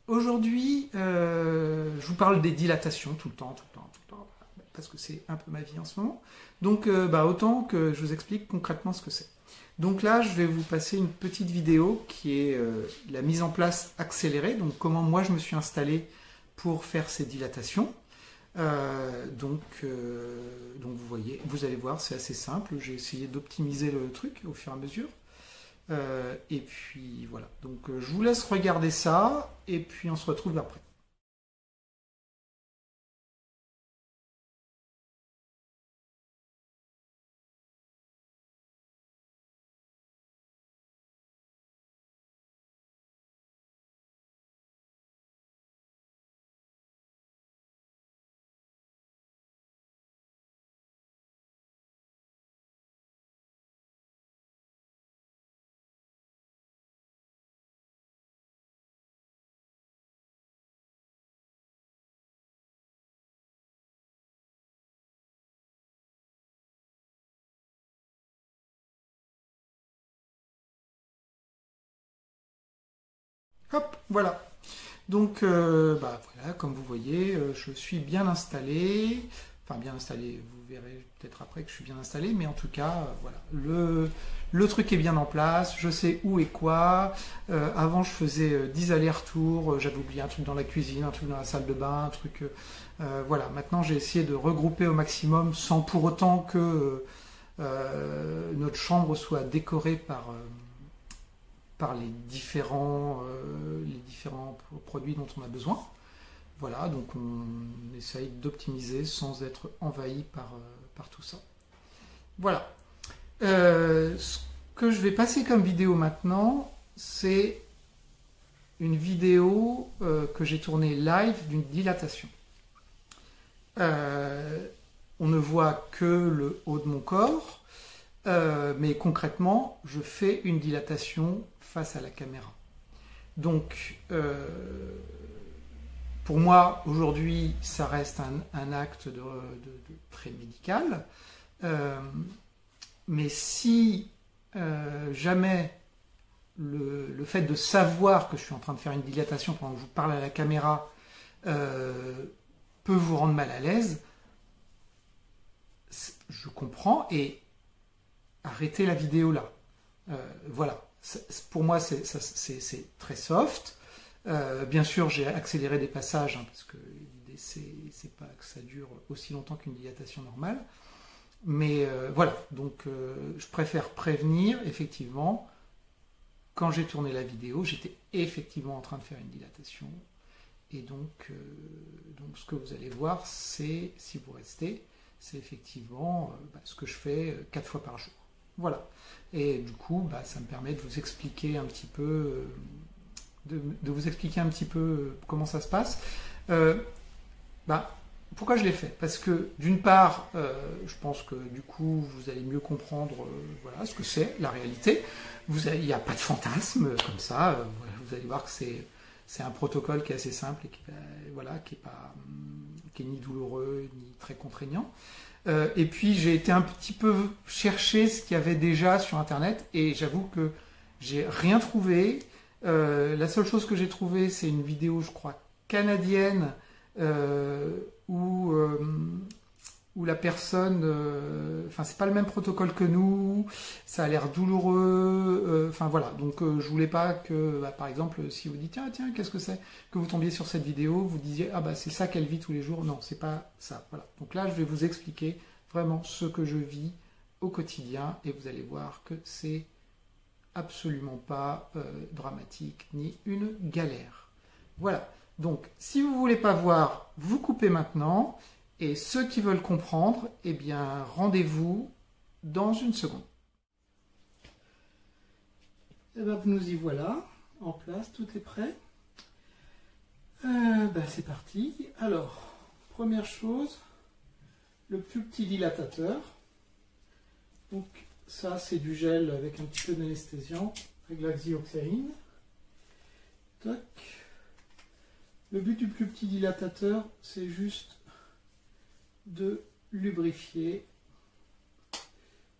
Aujourd'hui, je vous parle des dilatations tout le temps, tout le temps, tout le temps, parce que c'est un peu ma vie en ce moment. Donc, autant que je vous explique concrètement ce que c'est. Donc là, je vais vous passer une petite vidéo qui est la mise en place accélérée, donc comment moi je me suis installé pour faire ces dilatations. Donc vous voyez, vous allez voir, c'est assez simple. J'ai essayé d'optimiser le truc au fur et à mesure. Et puis voilà. Donc je vous laisse regarder ça et puis on se retrouve après. Hop, voilà. Donc voilà, comme vous voyez, je suis bien installé. Enfin bien installé, vous verrez peut-être après que je suis bien installé, mais en tout cas, voilà. Le truc est bien en place, je sais où et quoi. Avant je faisais 10 allers-retours, j'avais oublié un truc dans la cuisine, un truc dans la salle de bain, un truc... voilà, maintenant j'ai essayé de regrouper au maximum sans pour autant que notre chambre soit décorée par les différents produits dont on a besoin. Voilà, donc on essaye d'optimiser sans être envahi par tout ça. Voilà. Ce que je vais passer comme vidéo maintenant, c'est une vidéo que j'ai tournée live d'une dilatation. On ne voit que le haut de mon corps, mais concrètement, je fais une dilatation face à la caméra. Donc, pour moi, aujourd'hui, ça reste un acte de très médical. Mais si jamais le fait de savoir que je suis en train de faire une dilatation pendant que je vous parle à la caméra peut vous rendre mal à l'aise, je comprends et arrêtez la vidéo là. Voilà. Pour moi, c'est très soft. Bien sûr, j'ai accéléré des passages, hein, parce que l'idée, c'est pas que ça dure aussi longtemps qu'une dilatation normale. Mais voilà, donc je préfère prévenir, effectivement, quand j'ai tourné la vidéo, j'étais effectivement en train de faire une dilatation. Et donc ce que vous allez voir, c'est, si vous restez, c'est effectivement ce que je fais 4 fois par jour. Voilà. Et du coup, ça me permet de vous expliquer un petit peu, comment ça se passe. Pourquoi je l'ai fait? Parce que d'une part, je pense que du coup, vous allez mieux comprendre voilà, ce que c'est, la réalité. Il n'y a pas de fantasme comme ça. Vous allez voir que c'est un protocole qui est assez simple et qui est ni douloureux ni très contraignant. Et puis j'ai été un petit peu chercher ce qu'il y avait déjà sur internet et j'avoue que j'ai rien trouvé. La seule chose que j'ai trouvée, c'est une vidéo, je crois, canadienne où la personne, c'est pas le même protocole que nous, ça a l'air douloureux, voilà, donc je voulais pas que, par exemple, si vous dites tiens, qu'est-ce que c'est, que vous tombiez sur cette vidéo, vous disiez c'est ça qu'elle vit tous les jours, non, c'est pas ça, voilà. Donc là, je vais vous expliquer vraiment ce que je vis au quotidien et vous allez voir que c'est absolument pas dramatique ni une galère. Voilà. Donc, si vous ne voulez pas voir, vous coupez maintenant. Et ceux qui veulent comprendre, eh bien, rendez-vous dans une seconde. Et bien, nous y voilà, en place, tout est prêt. C'est parti. Alors, première chose, le plus petit dilatateur. Donc, ça, c'est du gel avec un petit peu d'anesthésiant, avec la xyloxérine. Toc. Le but du plus petit dilatateur, c'est juste de lubrifier.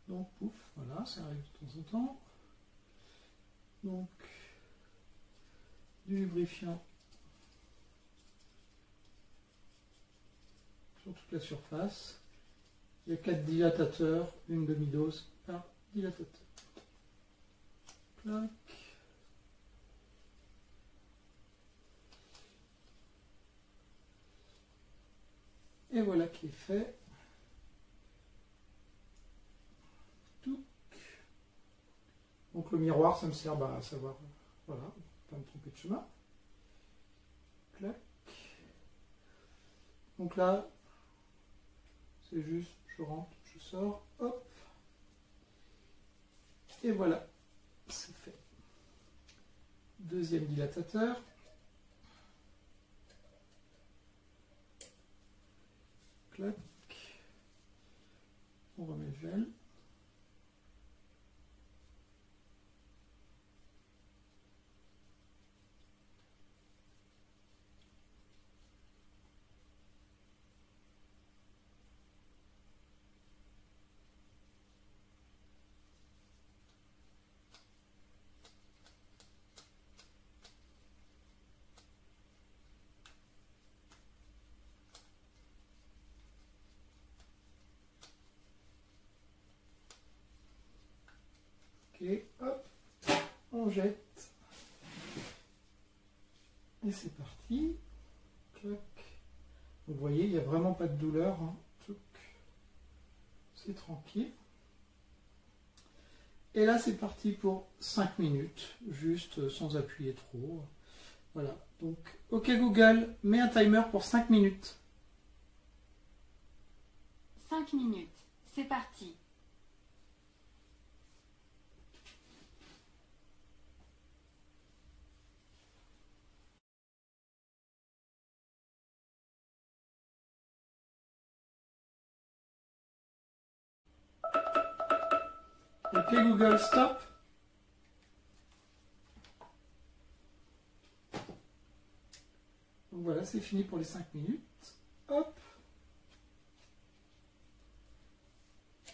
Donc, pouf, voilà, ça arrive de temps en temps. Donc, du lubrifiant sur toute la surface. Il y a 4 dilatateurs, une demi-dose par dilatateur. Clac. Et voilà qui est fait. Tout. Donc le miroir, ça me sert à savoir, voilà, pas me tromper de chemin. Clac. Donc là, c'est juste, je rentre, je sors, hop. Et voilà, c'est fait. Deuxième dilatateur. Clac. On remet le gel. Et hop, on jette. Et c'est parti. Clac. Vous voyez, il n'y a vraiment pas de douleur. Hein. C'est tranquille. Et là, c'est parti pour 5 minutes, juste sans appuyer trop. Voilà. Donc, OK Google, mets un timer pour 5 minutes. 5 minutes. C'est parti. OK Google, stop. Donc voilà, c'est fini pour les 5 minutes. Hop.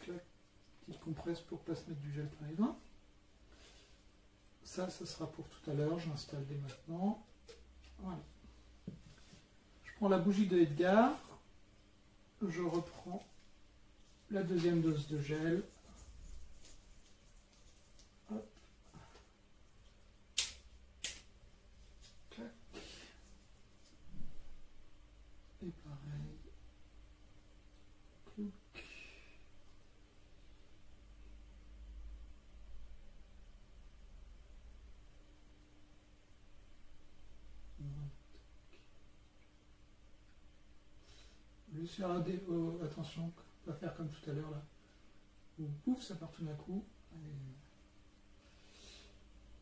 Clac. Petite compresse pour ne pas se mettre du gel plein les doigts. Ça sera pour tout à l'heure. Je l'installe dès maintenant. Voilà. Je prends la bougie de Edgar. Je reprends la deuxième dose de gel. Hop. Clac. Et pareil. Clouc. Juste faire attention, pas faire comme tout à l'heure là. Où pouf, ça part tout d'un coup. Et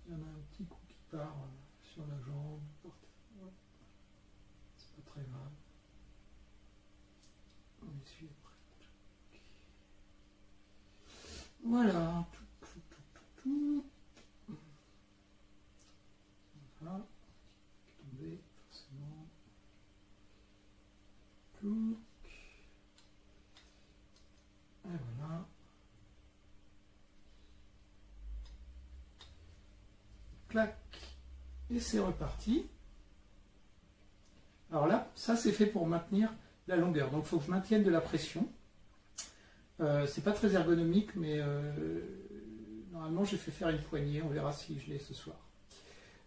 il y en a un petit coup qui part sur la jambe. Ouais. C'est pas très grave. On essuie après. Voilà. Tout. Voilà. Tomber forcément. Tout. Et voilà. Clac. Et c'est reparti. Alors là, ça c'est fait pour maintenir la longueur. Donc il faut que je maintienne de la pression. C'est pas très ergonomique, mais normalement j'ai fait faire une poignée. On verra si je l'ai ce soir.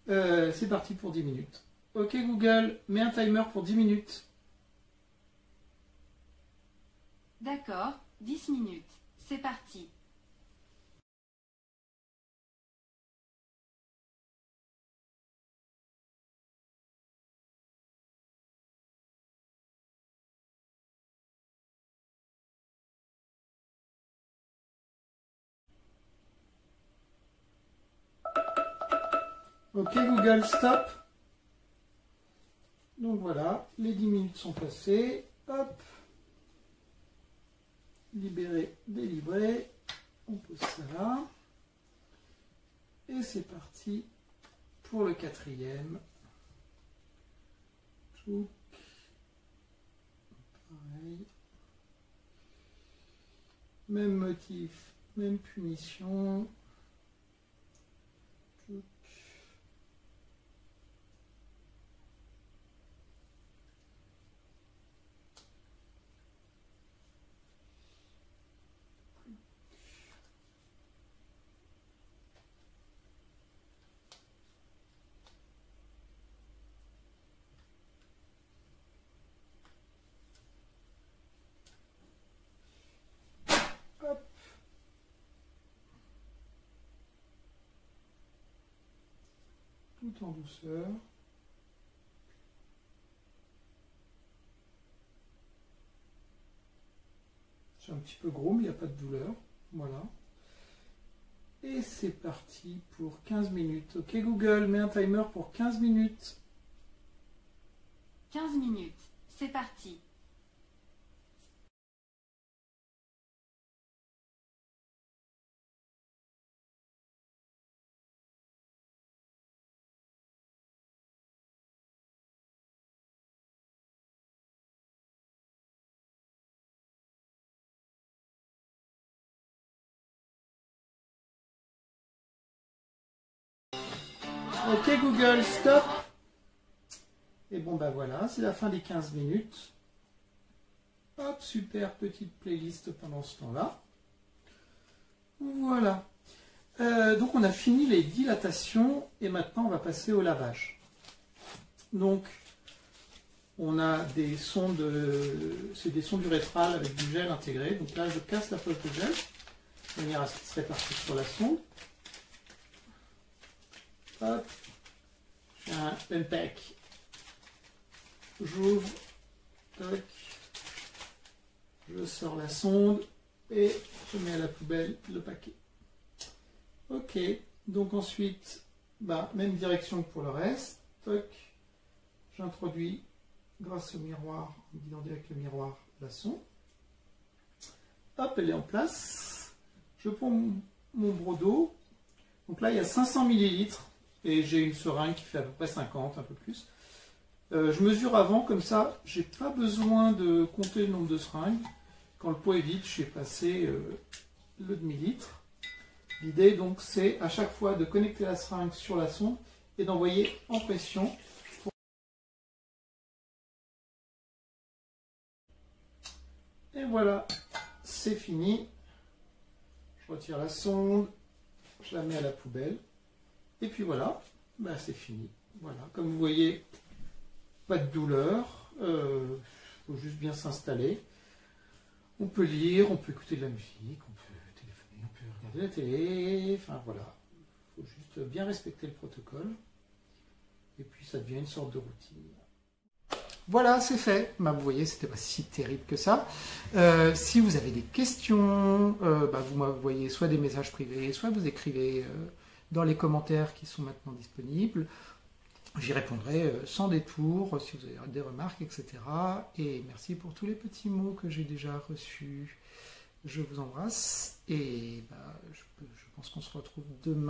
C'est parti pour 10 minutes. OK Google, mets un timer pour 10 minutes. D'accord, 10 minutes. C'est parti. OK Google, stop. Donc voilà, les 10 minutes sont passées. Hop. Libérer, délivrer. On pose ça là. Et c'est parti pour le 4e. Tout. Pareil. Même motif, même punition. Tout. tout en douceur. C'est un petit peu gros, mais il n'y a pas de douleur. Voilà. Et c'est parti pour 15 minutes. Ok Google, mets un timer pour 15 minutes. 15 minutes. C'est parti. Ok Google, stop. Et bon ben voilà, c'est la fin des 15 minutes. Hop, super petite playlist pendant ce temps-là. Voilà. Donc on a fini les dilatations et maintenant on va passer au lavage. Donc on a des sondes, c'est des sondes urétrales avec du gel intégré. Donc là je casse la poche de gel de manière à ce qu'il se répartisse sur la sonde. Hop, j'ai un unpack. J'ouvre, toc, je sors la sonde et je mets à la poubelle le paquet. Ok, donc ensuite, même direction que pour le reste. Toc, j'introduis grâce au miroir, en guidant avec le miroir, la sonde. Hop, elle est en place. Je prends mon broc d'eau. Donc là, il y a 500 ml et j'ai une seringue qui fait à peu près 50, un peu plus. Je mesure avant, comme ça, j'ai pas besoin de compter le nombre de seringues. Quand le pot est vide, j'ai passé le demi-litre. L'idée, donc, c'est à chaque fois de connecter la seringue sur la sonde et d'envoyer en pression. Et voilà, c'est fini. Je retire la sonde, je la mets à la poubelle. Et puis voilà, c'est fini. Voilà, comme vous voyez, pas de douleur. Faut juste bien s'installer. On peut lire, on peut écouter de la musique, on peut téléphoner, on peut regarder la télé. Enfin voilà, il faut juste bien respecter le protocole. Et puis ça devient une sorte de routine. Voilà, c'est fait. Vous voyez, c'était pas si terrible que ça. Si vous avez des questions, vous m'envoyez soit des messages privés, soit vous écrivez dans les commentaires qui sont maintenant disponibles. J'y répondrai sans détour, si vous avez des remarques, etc. Et merci pour tous les petits mots que j'ai déjà reçus. Je vous embrasse et je pense qu'on se retrouve demain.